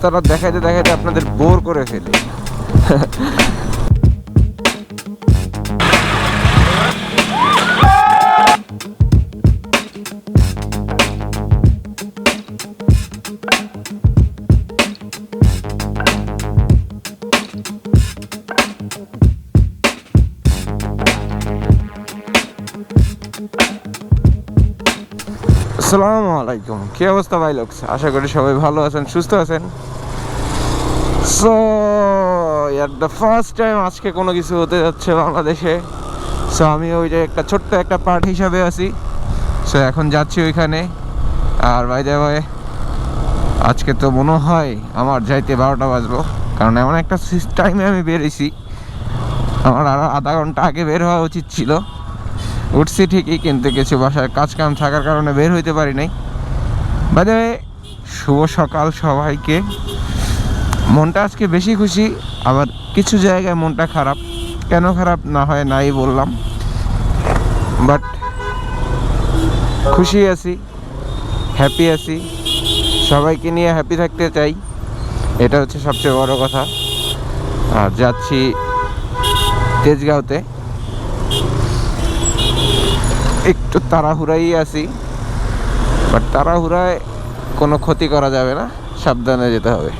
তারা দেখাইতে দেখাইতে আপনাদের বোর করে ফেলে। আসসালামু আলাইকুম, কি অবস্থা ভাই লোকস? আশা করি সবাই ভালো আছেন, সুস্থ আছেন। সো দ্য ফার্স্ট টাইম আজকে কোনো কিছু হতে যাচ্ছে বাংলাদেশে। সো আমি ওই যে একটা ছোট্ট একটা পার্ট হিসাবে আছি। সো এখন যাচ্ছি ওইখানে। আর ভাই ভাই আজকে তো মনে হয় আমার যাইতে 12টা বাজবো, কারণ এমন একটা টাইমে আমি বেরিয়েছি। আমার আরও আধা ঘন্টা আগে বের হওয়া উচিত ছিল। উঠছি ঠিকই, কিন্তু কিছু বাসায় কাজ কাম থাকার কারণে বের হইতে পারি নাই। বাই শুভ সকাল সবাইকে। মনটা আজকে বেশি খুশি, আবার কিছু জায়গায় মনটা খারাপ। কেন খারাপ না হয় নাই বললাম, বাট খুশি আছি, হ্যাপি আছি। সবাইকে নিয়ে হ্যাপি থাকতে চাই, এটা হচ্ছে সবচেয়ে বড় কথা। আর যাচ্ছি তেজগাঁওতে, একটু তাড়াহুড়াই আছি, বাট তাড়াহুড়ায় কোনো ক্ষতি করা যাবে না, সাবধানে যেতে হবে।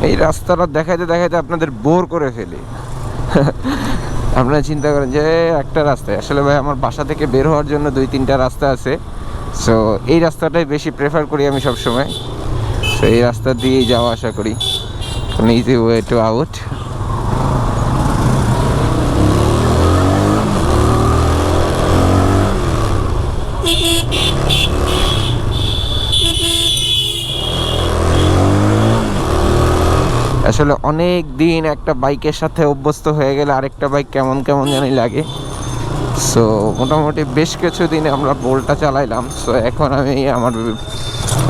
এই রাস্তাটা দেখাইতে দেখাইতে আপনাদের বোর করে ফেলি। আপনারা চিন্তা করেন যে একটা রাস্তায়, আসলে ভাই আমার বাসা থেকে বের হওয়ার জন্য 2-3টা রাস্তা আছে। সো এই রাস্তাটাই বেশি প্রেফার করি আমি সবসময়। সো এই রাস্তা দিয়েই যাওয়া আসা করি, কোন ইজি ওয়ে টু আউট। আসলে অনেক দিন একটা বাইকের সাথে অভ্যস্ত হয়ে গেলে আরেকটা বাইক কেমন কেমন জানি লাগে। সো মোটামুটি বেশ কিছু দিনে আমরা বোল্টটা চালাইলাম। সো এখন আমি আমার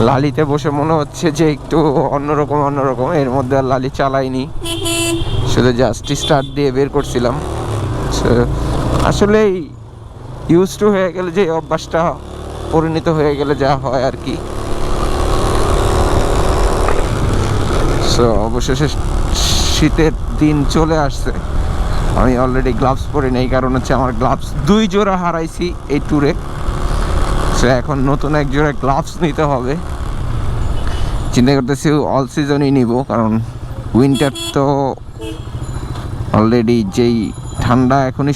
লালিতে বসে মনে হচ্ছে যে একটু অন্যরকম। এর মধ্যে আর লালি চালাইনি, শুধু জাস্ট স্টার্ট দিয়ে বের করছিলাম। সো আসলে ইউজ টু হয়ে গেলে, যে অভ্যাসটা পরিণত হয়ে গেলে যা হয় আর কি। সো অবশেষে শীতের দিন চলে আসছে। আমি অলরেডি গ্লাভস পরে নেই, কারণ হচ্ছে আমার গ্লাভস 2 জোড়া হারাইছি এই ট্যুরে। সো এখন নতুন 1 জোড়া গ্লাভস নিতে হবে। চিন্তা করতেছি অল সিজনই নিব, কারণ উইন্টার তো অলরেডি, যেই ঠান্ডা এখনই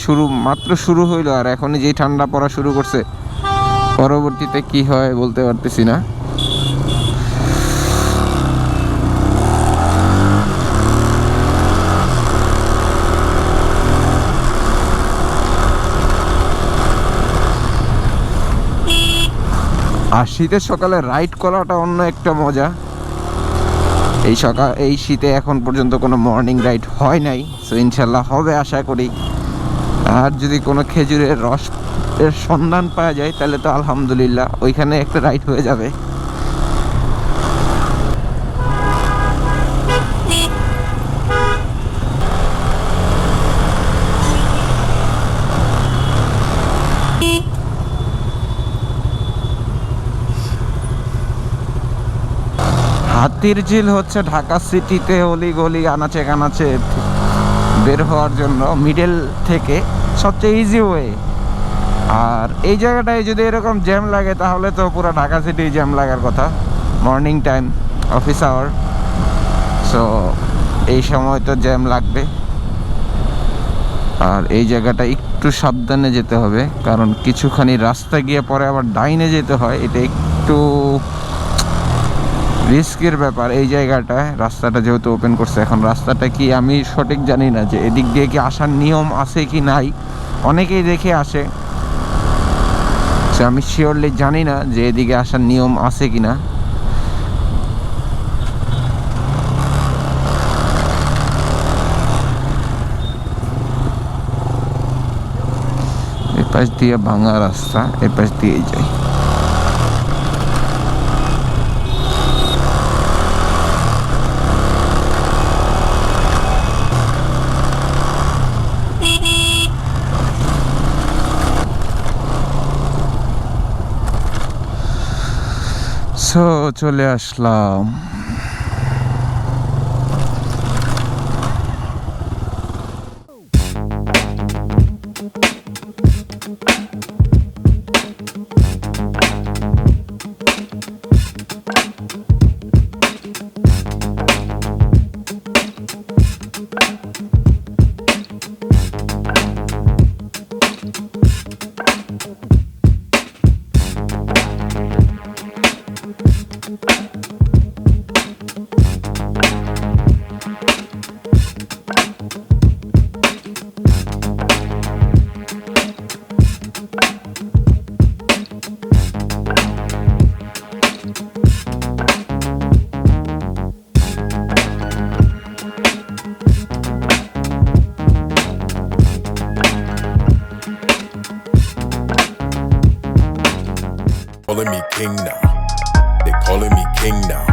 মাত্র শুরু হইলো, আর এখনই যেই ঠান্ডা পড়া শুরু করছে, পরবর্তীতে কি হয় বলতে পারতেছি না। আর শীতের সকালে রাইড করাটা অন্য একটা মজা। এই শীতে এখন পর্যন্ত কোনো মর্নিং রাইড হয় নাই, সো ইনশাল্লাহ হবে আশা করি। আর যদি কোনো খেজুরের রস এর সন্ধান পাওয়া যায় তাহলে তো আলহামদুলিল্লাহ, ওইখানে একটা রাইড হয়ে যাবে। হাতির ঝিল হচ্ছে ঢাকা সিটিতে অলিগলি আনাচে কানাচে বের হওয়ার জন্য মিডল থেকে সবচেয়ে ইজি ওয়ে। আর এই জায়গাটায় যদি এরকম জ্যাম লাগে তাহলে তো পুরো ঢাকা সিটি জ্যাম লাগার কথা। Morning time, office hour, so এই সময় তো জ্যাম লাগবে। আর এই জায়গাটা একটু সাবধানে যেতে হবে, কারণ কিছুখানি রাস্তা গিয়ে পরে আবার ডাইনে যেতে হয়। এটা একটু রিস্কের ব্যাপার এই জায়গাটায়। রাস্তাটা যেহেতু ওপেন করছে, এখন রাস্তাটা কি আমি সঠিক জানি না যে এদিক দিয়ে কি আসার নিয়ম আছে কি নাই। অনেকেই দেখে আসে, আমি শিওরলি জানি না যে এদিকে আসার নিয়ম আছে কি না। এপাশ দিয়ে ভাঙা রাস্তা, এপাশ দিয়েই যাই। সো চলে আসলাম। Calling me king now. They calling me king now.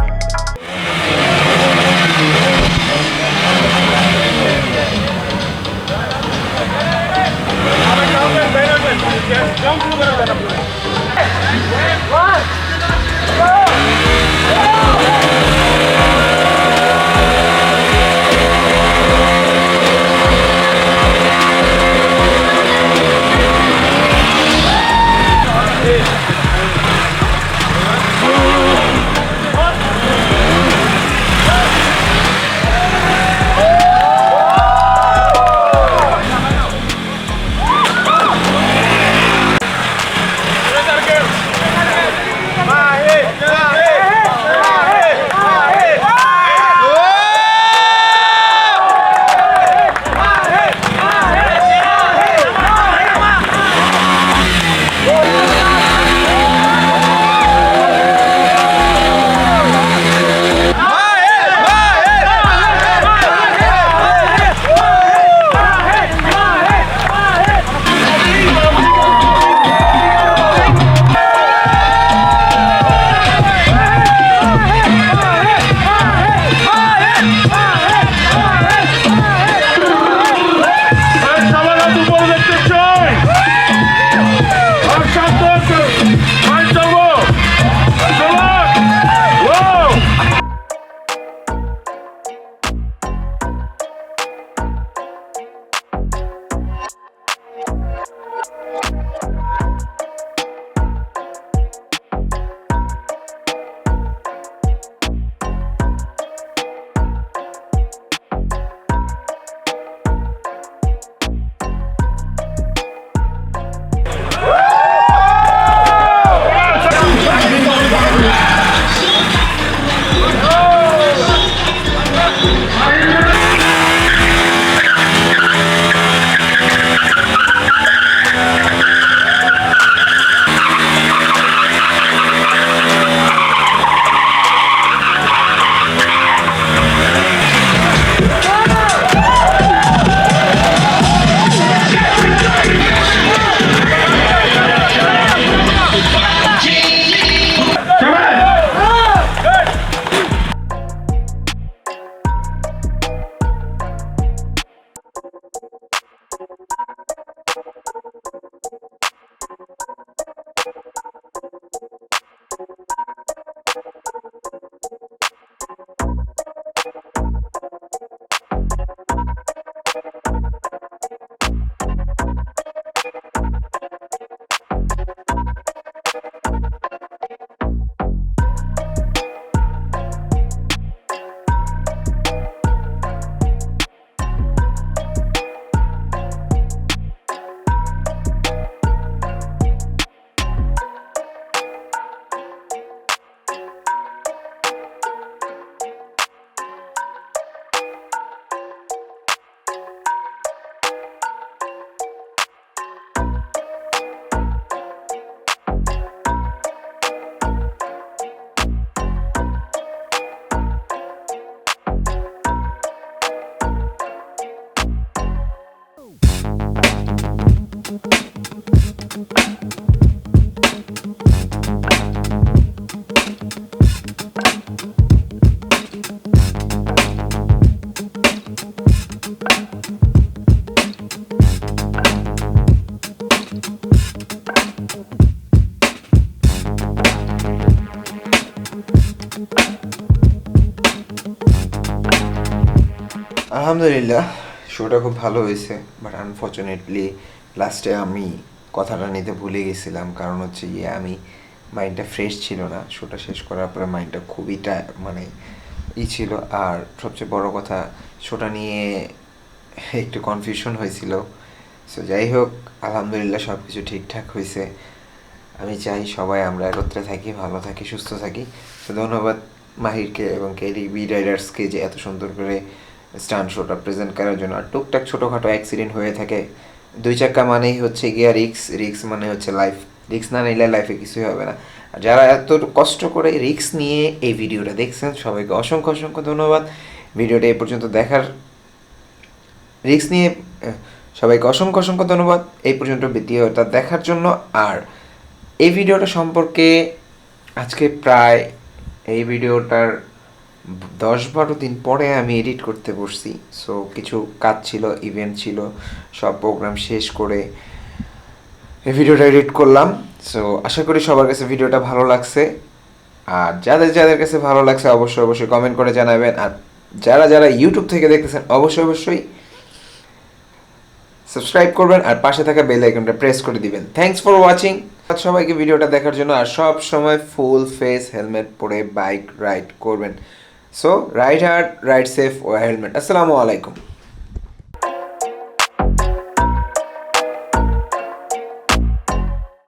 আলহামদুলিল্লাহ, শোটা খুব ভালো হয়েছে, বাট আনফর্চুনেটলি লাস্টে আমি কথাটা নিতে ভুলে গেছিলাম। কারণ হচ্ছে গিয়ে আমি মাইন্ডটা ফ্রেশ ছিল না, শোটা শেষ করার পরে মাইন্ডটা খুবই মানে ছিল। আর সবচেয়ে বড় কথা, শোটা নিয়ে একটু কনফিউশন হয়েছিল। সো যাই হোক, আলহামদুলিল্লাহ সব কিছু ঠিকঠাক হয়েছে। আমি চাই সবাই আমরা একত্রে থাকি, ভালো থাকি, সুস্থ থাকি। তো ধন্যবাদ মাহিরকে এবং কেডিবি রাইডার্সকে যে এত সুন্দর করে স্টান্ট শোটা প্রেজেন্ট করার জন্য। আর টুকটাক ছোটোখাটো অ্যাক্সিডেন্ট হয়ে থাকে, দুই চাক্কা মানেই হচ্ছে গিয়া রিক্স, রিক্স মানে হচ্ছে লাইফ, রিক্স না নিলে লাইফে কিছুই হবে না। আর যারা এত কষ্ট করে রিক্স নিয়ে এই ভিডিওটা দেখছেন, সবাইকে অসংখ্য অসংখ্য ধন্যবাদ। ভিডিওটা এই পর্যন্ত দেখার, রিক্স নিয়ে সবাইকে অসংখ্য অসংখ্য ধন্যবাদ এই পর্যন্ত ভিডিওটা দেখার জন্য। আর এই ভিডিওটা সম্পর্কে আজকে প্রায় এই ভিডিওটার 10-12 দিন পরে আমি এডিট করতে বসছি। সো কিছু কাজ ছিল, ইভেন্ট ছিল, সব প্রোগ্রাম শেষ করে এই ভিডিওটা এডিট করলাম। সো আশা করি সবার কাছে ভিডিওটা ভালো লাগছে। আর যাদের যাদের কাছে ভালো লাগছে অবশ্যই অবশ্যই কমেন্ট করে জানাবেন। আর যারা যারা ইউটিউব থেকে দেখতেছেন অবশ্যই অবশ্যই সাবস্ক্রাইব করবেন আর পাশে থাকা বেল আইকনটা প্রেস করে দিবেন। থ্যাঙ্কস ফর ওয়াচিং সবাইকে ভিডিওটা দেখার জন্য। আর সব সময় ফুল ফেস হেলমেট পরে বাইক রাইড করবেন। So ride hard, ride safe ও হেলমেট। আসসালামু আলাইকুম।